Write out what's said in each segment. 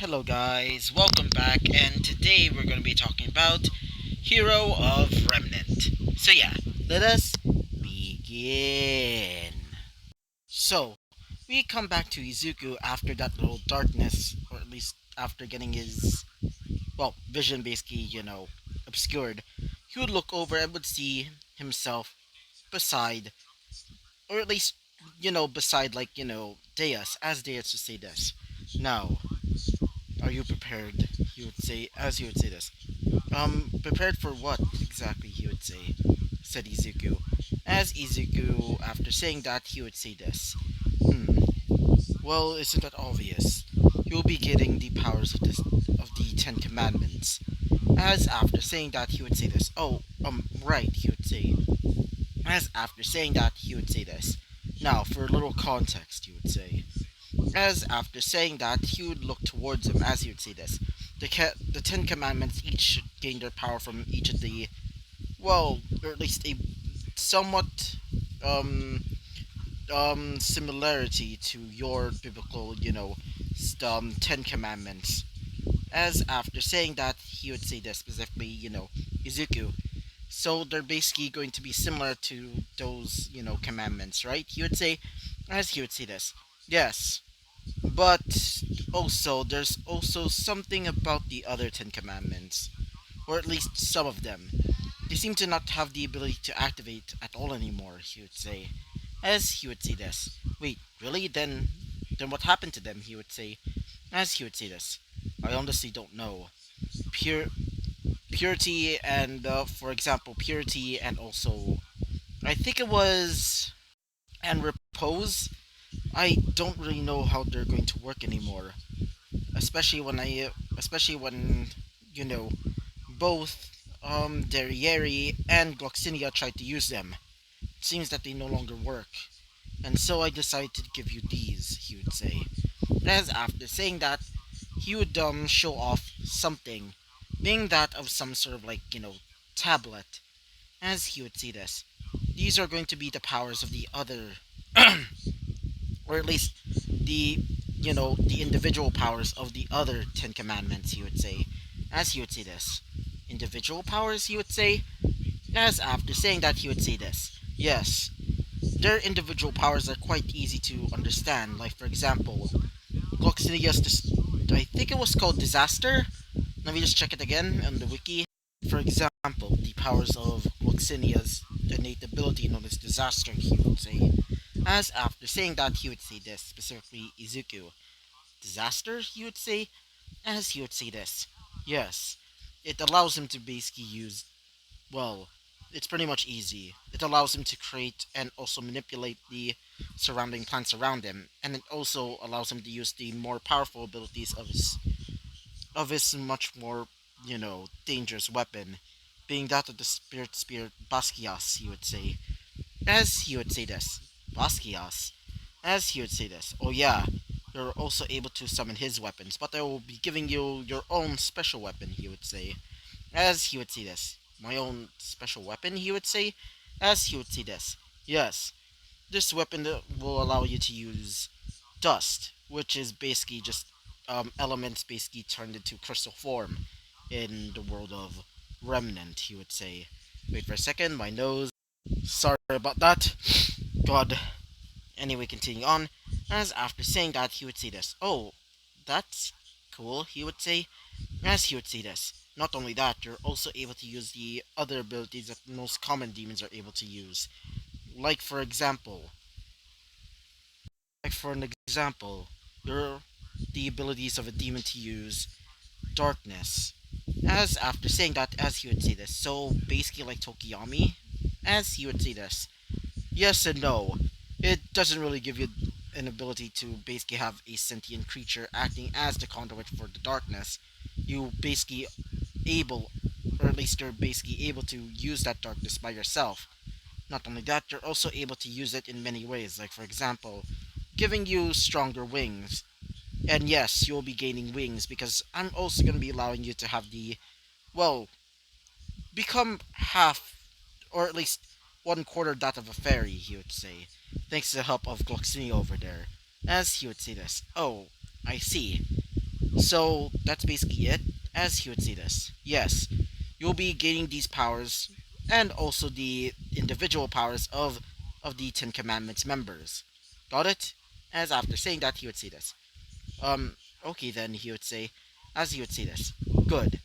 Hello guys, welcome back, and today we're going to be talking about Hero of Remnant. So yeah, let us begin. So, we come back to Izuku after that little darkness, or at least after getting his, vision basically, obscured. He would look over and would see himself beside, or at least, beside, Deus, as Deus would say this. Now, are you prepared? He would say, as he would say this. Prepared for what exactly, he would say, said Izuku. As Izuku, after saying that, he would say this. Well, isn't that obvious? You'll be getting the powers of the Ten Commandments. As after saying that, he would say this. Oh, right, he would say. As after saying that, he would say this. Now, for a little context, he would say. As after saying that, he would look towards him as he would say this. The Ten Commandments each gain their power from each of the, or at least a somewhat um, similarity to your biblical, Ten Commandments. As after saying that, he would say this specifically, Izuku. So they're basically going to be similar to those, commandments, right? He would say, as he would say this. Yes, but also, there's also something about the other Ten Commandments, or at least some of them. They seem to not have the ability to activate at all anymore, he would say. As he would say this. Wait, really? Then what happened to them, he would say. As he would say this. I honestly don't know. Pure, purity and, for example, purity and also, I think it was, and repose. I don't really know how they're going to work anymore. Especially when you know both Derriere and Gloxinia tried to use them. It seems that they no longer work, and so I decided to give you these. He would say. As after saying that, he would show off something, being that of some sort of tablet. As he would see this, these are going to be the powers of the other, or at least the the individual powers of the other Ten Commandments, he would say. As he would say this. Individual powers, he would say. As after saying that, he would say this. Yes, their individual powers are quite easy to understand. Like, for example, Gloxinia's, I think it was called Disaster. Let me just check it again on the wiki. For example, the powers of Gloxinia's innate ability known as Disaster, he would say. As after saying that, he would say this, specifically Izuku. Disaster, he would say, as he would say this. Yes, it allows him to basically use, well, it's pretty much easy. It allows him to create and also manipulate the surrounding plants around him, and it also allows him to use the more powerful abilities of his much more, dangerous weapon, being that of the spirit Basquias, he would say. As he would say this. Basquias. As he would say this. Oh yeah, you're also able to summon his weapons, but I will be giving you your own special weapon, he would say. As he would say this. My own special weapon, he would say. As he would say this. Yes, this weapon will allow you to use dust, which is basically just elements basically turned into crystal form in the world of Remnant, he would say. Wait for a second, my nose. Sorry about that. God. Anyway, continuing on. As after saying that, he would say this. Oh, that's cool, he would say. As he would say this. Not only that, you're also able to use the other abilities that most common demons are able to use. Like for example, you're the abilities of a demon to use darkness. As after saying that, as he would say this. So basically like Tokiyami. As he would say this. Yes and no. It doesn't really give you an ability to basically have a sentient creature acting as the conduit for the darkness. You basically able, or at least you're basically able to use that darkness by yourself. Not only that, you're also able to use it in many ways, like for example, giving you stronger wings. And yes, you'll be gaining wings because I'm also going to be allowing you to have the, well, become half, or at least one quarter that of a fairy, he would say, thanks to the help of Gloxini over there. As he would say this. Oh, I see. So that's basically it, as he would see this. Yes, you'll be gaining these powers and also the individual powers of the Ten Commandments members. Got it? As after saying that, he would say this. Okay then, he would say, as he would say this. Good.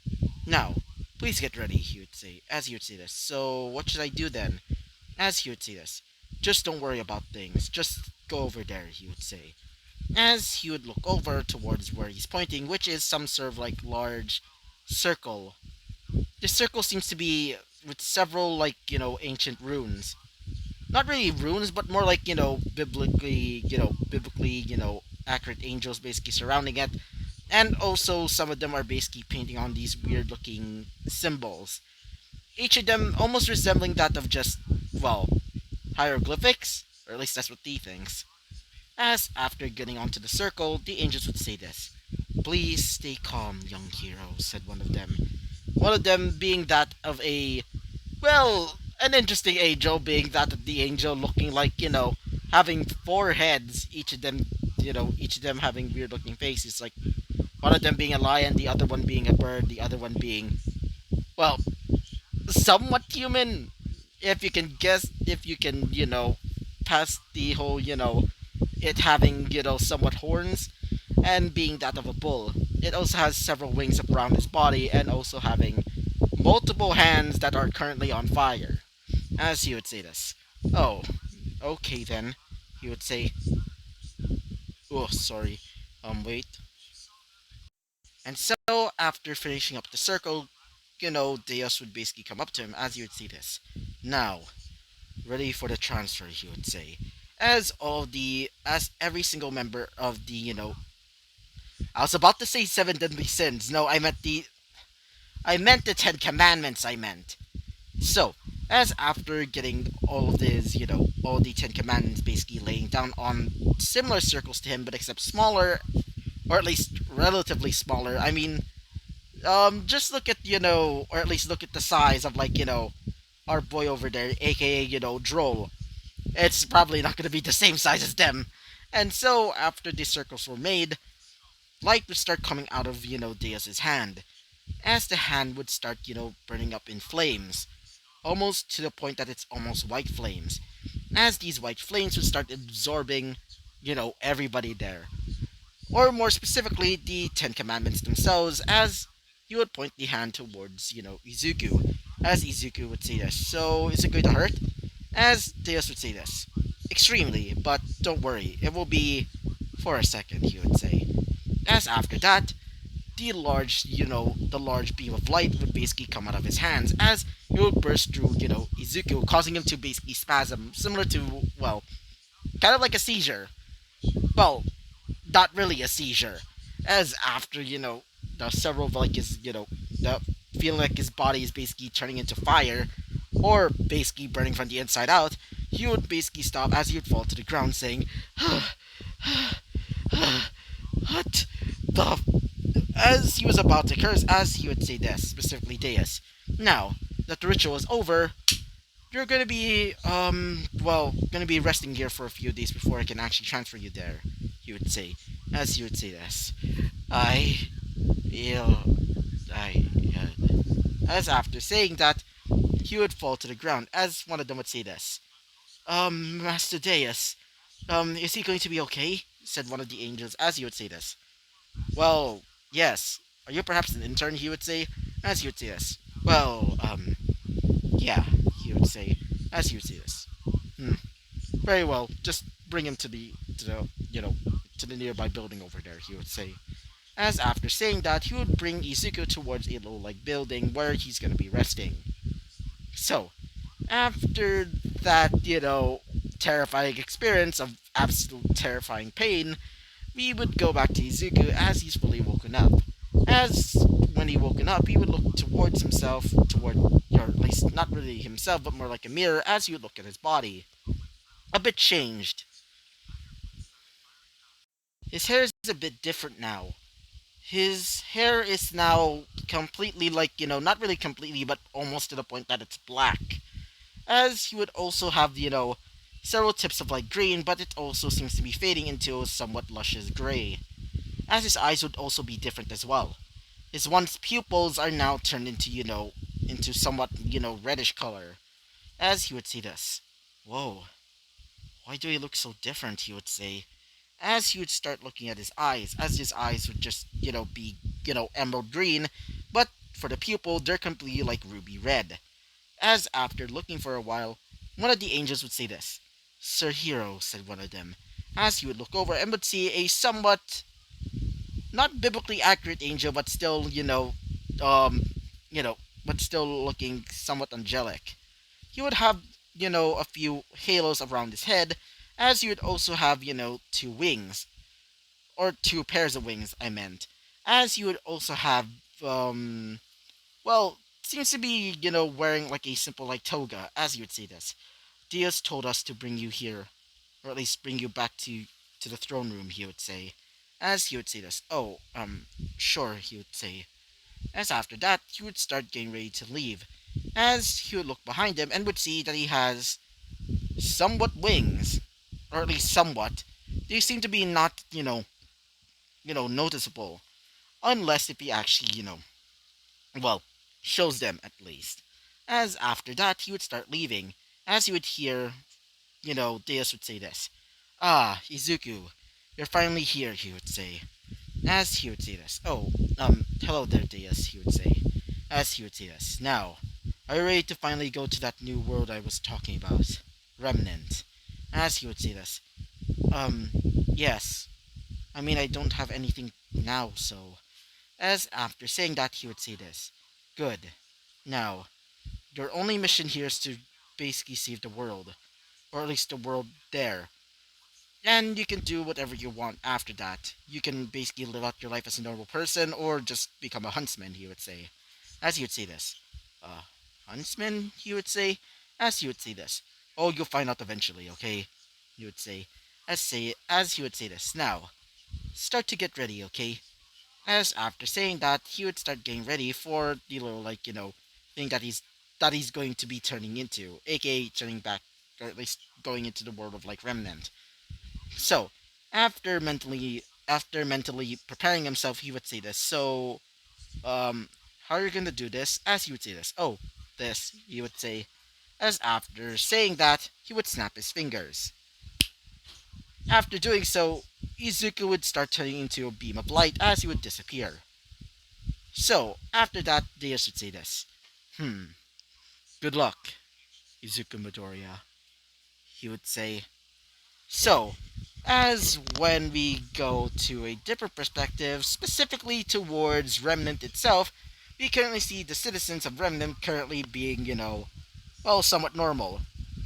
Now, please get ready, he would say, as he would say this. So, what should I do then? As he would say this. Just don't worry about things. Just go over there, he would say. As he would look over towards where he's pointing, which is some sort of like large circle. This circle seems to be with several like, ancient runes. Not really runes, but more like, biblically, accurate angels basically surrounding it. And also some of them are basically painting on these weird looking symbols. Each of them almost resembling that of just, well, hieroglyphics, or at least that's what he thinks. As after getting onto the circle, the angels would say this. Please stay calm, young hero, said one of them. One of them being that of a, well, an interesting angel, being that of the angel looking like, having four heads, each of them having weird looking faces, like one of them being a lion, the other one being a bird, the other one being, well, somewhat human. If you can guess, if you can, pass the whole, it having, somewhat horns, and being that of a bull. It also has several wings up around its body, and also having multiple hands that are currently on fire. As he would say this. Oh, okay then. He would say, oh, sorry. Wait. And so, after finishing up the circle, Deus would basically come up to him as he would see this. Now, ready for the transfer, he would say. As every single member of the, I was about to say seven deadly sins. No, I meant the Ten Commandments, I meant. So, as after getting all of this, all the Ten Commandments basically laying down on similar circles to him, but except smaller, or at least relatively smaller. I mean, just look at, or at least look at the size of, like, our boy over there, aka, Droll. It's probably not going to be the same size as them. And so, after these circles were made, light would start coming out of, Deus's hand. As the hand would start, burning up in flames. Almost to the point that it's almost white flames. As these white flames would start absorbing, everybody there. Or more specifically, the Ten Commandments themselves, as he would point the hand towards, Izuku. As Izuku would say this. So, is it going to hurt? As Deus would say this. Extremely, but don't worry, it will be for a second, he would say. As after that, the large beam of light would basically come out of his hands as it would burst through, Izuku, causing him to basically spasm, similar to, well, kind of like a seizure. Well, not really a seizure. As after, the several, like, the feeling like his body is basically turning into fire, or basically burning from the inside out, he would basically stop as he would fall to the ground saying, what the as he was about to curse, as he would say this, specifically Deus. Now, that the ritual is over, you're gonna be, gonna be resting here for a few days before I can actually transfer you there, he would say, as he would say this. I feel, as after saying that, he would fall to the ground, as one of them would say this. Master Deus, is he going to be okay? Said one of the angels, as he would say this. Well, yes. Are you perhaps an intern? He would say, as he would say this. Well, yeah, he would say, as he would say this. Hmm. Very well. Just bring him to the nearby building over there. He would say. As after saying that, he would bring Izuku towards a little like building where he's gonna be resting. So, after that, terrifying experience of absolute terrifying pain, we would go back to Izuku as he's fully woken up. As when he woken up, he would look towards himself, or at least not really himself, but more like a mirror, as he would look at his body. A bit changed. His hair is a bit different now. His hair is now completely like, not really completely, but almost to the point that it's black. As he would also have, several tips of like green, but it also seems to be fading into a somewhat luscious gray. as his eyes would also be different as well. His once pupils are now turned into, into somewhat, reddish color, as he would see this. Whoa, why do he look so different, he would say, as he would start looking at his eyes, as his eyes would just, be, emerald green, but for the pupil, they're completely like ruby red. As after looking for a while, one of the angels would say this. Sir Hero, said one of them, as he would look over and would see a somewhat, not biblically accurate angel, but still, um, you know, but still looking somewhat angelic. He would have, a few halos around his head, as he would also have, two wings, or two pairs of wings, I meant. As he would also have, well, seems to be, wearing like a simple like toga, as you would say this. Diaz told us to bring you here, or at least bring you back to the throne room, he would say. As he would say this, oh, sure, he would say. As after that, he would start getting ready to leave. As he would look behind him and would see that he has somewhat wings, or at least somewhat. They seem to be not, noticeable, unless if he actually, well, shows them at least. As after that, he would start leaving. As he would hear, Deus would say this. Ah, Izuku, you're finally here, he would say. As he would say this. Oh, hello there, Deus, he would say. As he would say this. Now, are you ready to finally go to that new world I was talking about? Remnant. As he would say this. Yes. I mean, I don't have anything now, so. As after saying that, he would say this. Good. Now, your only mission here is to basically save the world. Or at least the world there. And you can do whatever you want after that. You can basically live out your life as a normal person or just become a huntsman, he would say. As he would say this. Huntsman, he would say. As he would say this. Oh, you'll find out eventually, okay? He would say. As he would say this. Now, start to get ready, okay? As after saying that, he would start getting ready for the little like, thing that he's going to be turning into, aka turning back, or at least going into the world of like Remnant. So, after mentally preparing himself, he would say this. So, how are you gonna do this? As he would say this. Oh, this, he would say. As after saying that, he would snap his fingers. After doing so, Izuku would start turning into a beam of light as he would disappear. So, after that, Deus would say this. Good luck, Izuku Midoriya. He would say. So, as when we go to a different perspective, specifically towards Remnant itself, we currently see the citizens of Remnant currently being, well, somewhat normal.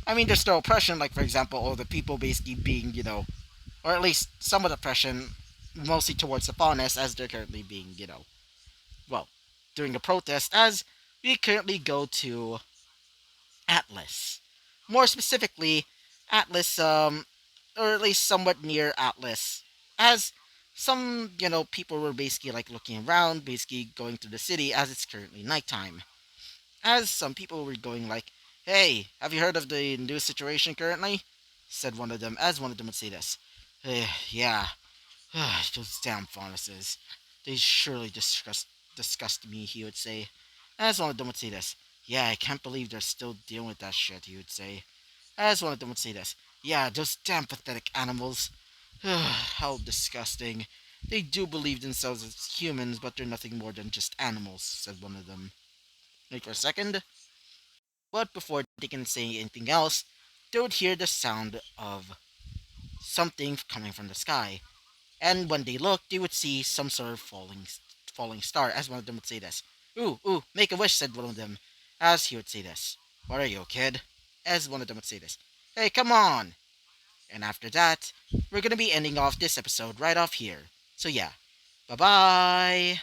I mean, there's no oppression, like, for example, all the people basically being, or at least somewhat oppression, mostly towards the faunus, as they're currently being, well, during a protest, as we currently go to Atlas. More specifically, Atlas, or at least somewhat near Atlas, as some, people were basically like looking around, basically going to the city as it's currently nighttime. As some people were going like, "Hey, have you heard of the new situation currently?" said one of them, as one of them would say this. Yeah, those damn faunuses. They surely disgust me, he would say. As one of them would say this. Yeah, I can't believe they're still dealing with that shit, he would say. As one of them would say this. Yeah, those damn pathetic animals. How disgusting. They do believe themselves as humans, but they're nothing more than just animals, said one of them. Wait for a second. But before they can say anything else, they would hear the sound of something coming from the sky. And when they looked, they would see some sort of falling star, as one of them would say this. Ooh, ooh, make a wish, said one of them, as he would say this. What are you, kid? As one of them would say this. Hey, come on! And after that, we're gonna be ending off this episode right off here. So yeah, bye bye!